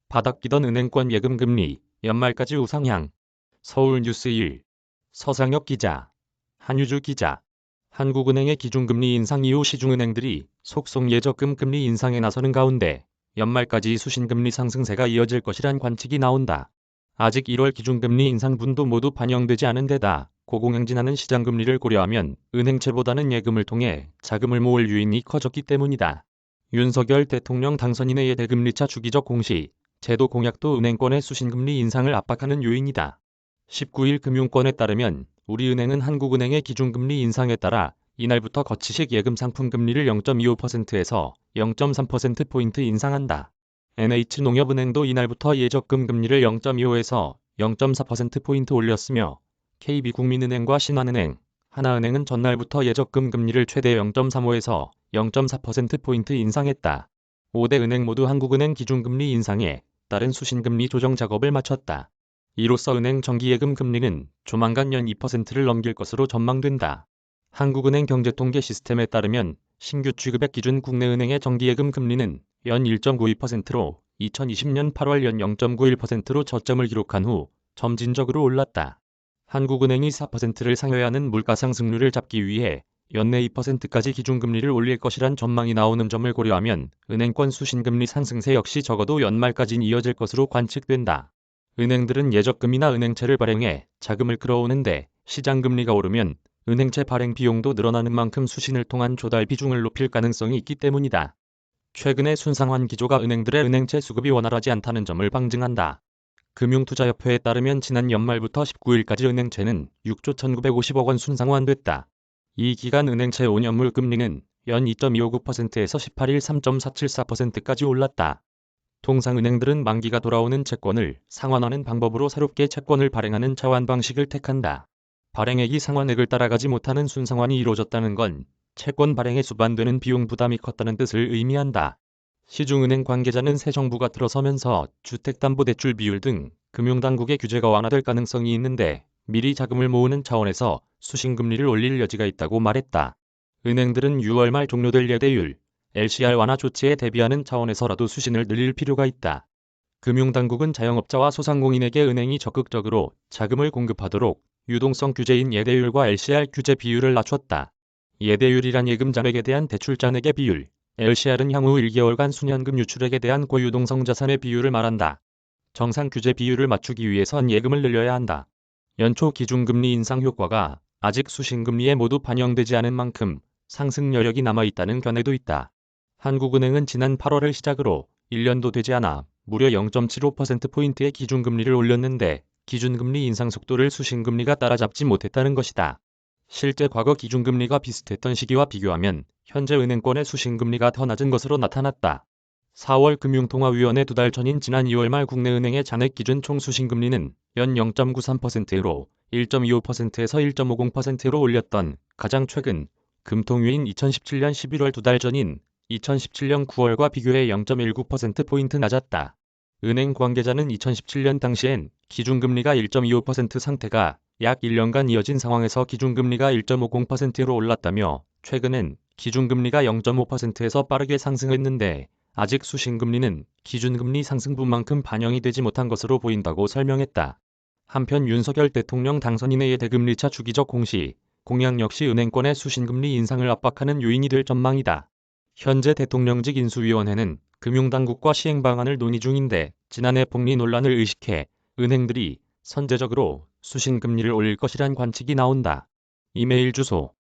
바닥기던 은행권 예금 금리, 연말까지 우상향. 서울뉴스 1. 서상혁 기자, 한유주 기자. 한국은행의 기준금리 인상 이후 시중은행들이 속속 예적금 금리 인상에 나서는 가운데 연말까지 수신금리 상승세가 이어질 것이란 관측이 나온다. 아직 1월 기준금리 인상분도 모두 반영되지 않은 데다 고공행진하는 시장금리를 고려하면 은행채보다는 예금을 통해 자금을 모을 유인이 커졌기 때문이다. 윤석열 대통령 당선인의 예대금리차 주기적 공시, 제도 공약도 은행권의 수신금리 인상을 압박하는 요인이다. 19일 금융권에 따르면 우리은행은 한국은행의 기준금리 인상에 따라 이날부터 거치식 예금 상품 금리를 0.25%에서 0.3%포인트 인상한다. NH농협은행도 이날부터 예적금 금리를 0.25에서 0.4%포인트 올렸으며 KB국민은행과 신한은행, 하나은행은 전날부터 예적금 금리를 최대 0.35에서 0.4%포인트 인상했다. 5대 은행 모두 한국은행 기준금리 인상에 따른 수신금리 조정 작업을 마쳤다. 이로써 은행 정기예금 금리는 조만간 연 2%를 넘길 것으로 전망된다. 한국은행 경제통계 시스템에 따르면 신규 취급액 기준 국내은행의 정기예금 금리는 연 1.92%로 2020년 8월 연 0.91%로 저점을 기록한 후 점진적으로 올랐다. 한국은행이 4%를 상회하는 물가상승률을 잡기 위해 연내 2%까지 기준금리를 올릴 것이란 전망이 나오는 점을 고려하면 은행권 수신금리 상승세 역시 적어도 연말까지는 이어질 것으로 관측된다. 은행들은 예적금이나 은행채를 발행해 자금을 끌어오는데 시장금리가 오르면 은행채 발행 비용도 늘어나는 만큼 수신을 통한 조달 비중을 높일 가능성이 있기 때문이다. 최근의 순상환 기조가 은행들의 은행채 수급이 원활하지 않다는 점을 방증한다. 금융투자협회에 따르면 지난 연말부터 19일까지 은행채는 6조 1950억 원 순상환됐다. 이 기간 은행채 5년물 금리는 연 2.259%에서 18일 3.474%까지 올랐다. 통상 은행들은 만기가 돌아오는 채권을 상환하는 방법으로 새롭게 채권을 발행하는 차환 방식을 택한다. 발행액이 상환액을 따라가지 못하는 순상환이 이루어졌다는 건 채권 발행에 수반되는 비용 부담이 컸다는 뜻을 의미한다. 시중은행 관계자는 새 정부가 들어서면서 주택담보대출 비율 등 금융당국의 규제가 완화될 가능성이 있는데 미리 자금을 모으는 차원에서 수신금리를 올릴 여지가 있다고 말했다. 은행들은 6월 말 종료될 예대율, LCR 완화 조치에 대비하는 차원에서라도 수신을 늘릴 필요가 있다. 금융당국은 자영업자와 소상공인에게 은행이 적극적으로 자금을 공급하도록 유동성 규제인 예대율과 LCR 규제 비율을 낮췄다. 예대율이란 예금 잔액에 대한 대출 잔액의 비율, LCR은 향후 1개월간 수년금 유출액에 대한 고유동성 자산의 비율을 말한다. 정상 규제 비율을 맞추기 위해선 예금을 늘려야 한다. 연초 기준금리 인상 효과가 아직 수신금리에 모두 반영되지 않은 만큼 상승 여력이 남아있다는 견해도 있다. 한국은행은 지난 8월을 시작으로 1년도 되지 않아 무려 0.75%포인트의 기준금리를 올렸는데 기준금리 인상 속도를 수신금리가 따라잡지 못했다는 것이다. 실제 과거 기준금리가 비슷했던 시기와 비교하면 현재 은행권의 수신금리가 더 낮은 것으로 나타났다. 4월 금융통화위원회 2달 전인 지난 2월 말 국내은행의 잔액 기준 총 수신금리는 연 0.93%로 1.25%에서 1.50%로 올렸던 가장 최근 금통위인 2017년 11월 2달 전인 2017년 9월과 비교해 0.19%포인트 낮았다. 은행 관계자는 2017년 당시엔 기준금리가 1.25% 상태가 약 1년간 이어진 상황에서 기준금리가 1.50%로 올랐다며 최근엔 기준금리가 0.5%에서 빠르게 상승했는데 아직 수신금리는 기준금리 상승분만큼 반영이 되지 못한 것으로 보인다고 설명했다. 한편 윤석열 대통령 당선인의 예대금리차 주기적 공시, 공약 역시 은행권의 수신금리 인상을 압박하는 요인이 될 전망이다. 현재 대통령직 인수위원회는 금융당국과 시행 방안을 논의 중인데 지난해 복리 논란을 의식해 은행들이 선제적으로 수신금리를 올릴 것이란 관측이 나온다. 이메일 주소